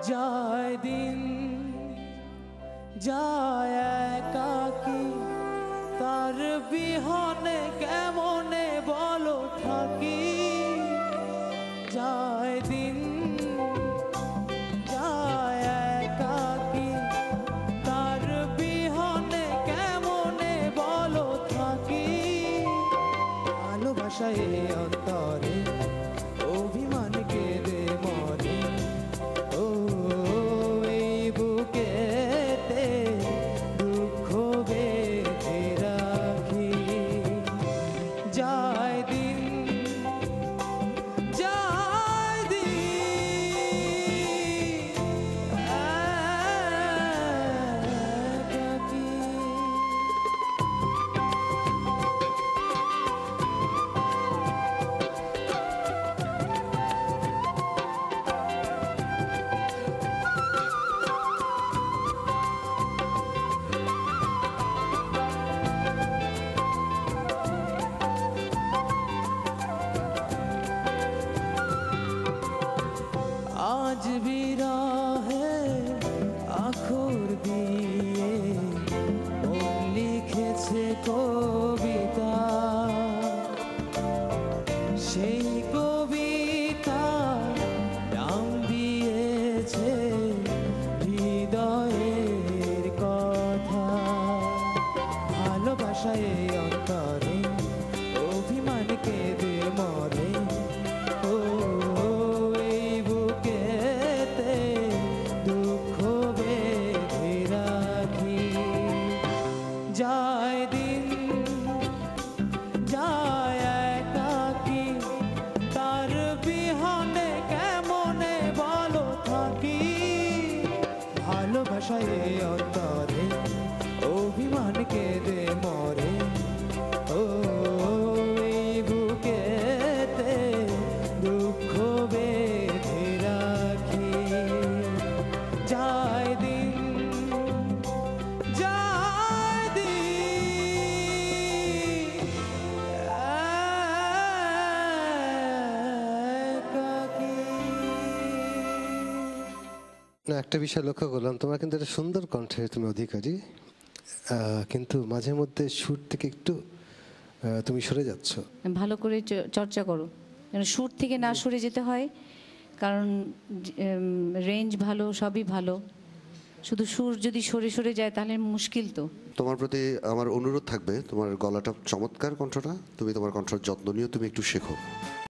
যায় দিন যায় একাকী, তার বিহনে কেমনে বলো থাকি। যায় দিন যায় একাকী, তার বিহনে কেমনে বলো থাকি। ভালোবাসায় অন্তরে অভিমান কেঁদে মরে, ও এই বুকেতে দুঃখ বেঁধে রাখি। যায় দিন যায় দিন একাকী। আজ বিরহে আখর দিয়ে মন লিখেছে কবিতা, সেই কবিতা নাম দিয়েছে হৃদয়ের কথা। ভালোবাসায় অন্তরে অভিমান কেঁদে মরে, ও এই বুকেতে দুঃখ বেঁধে রাখি। যায় দিন যায় একাকী, তার বিহনে কেমনে বলো থাকি। ভালোবাসায় অন্তরে অভিমান কেঁদে মরে, ও এই বুকেতে দুঃখ বেঁধে রাখি। যায় দিন যায় দিন একাকী। না, একটা বিষয় লক্ষ্য করলাম, তোমরা কিন্তু একটা সুন্দর কণ্ঠের তুমি অধিকারী, কিন্তু মাঝে মধ্যে সুর থেকে একটু তুমি সরে যাচ্ছ। ভালো করে চর্চা করো, যেন সুর থেকে না সরে যেতে হয়, কারণ রেঞ্জ ভালো, সবই ভালো, শুধু সুর যদি সরে সরে যায় তাহলে মুশকিল তো। তোমার প্রতি আমার অনুরোধ থাকবে, তোমার গলাটা চমৎকার, কণ্ঠটা, তুমি তোমার কণ্ঠের যত্ন নিও, তুমি একটু শেখো।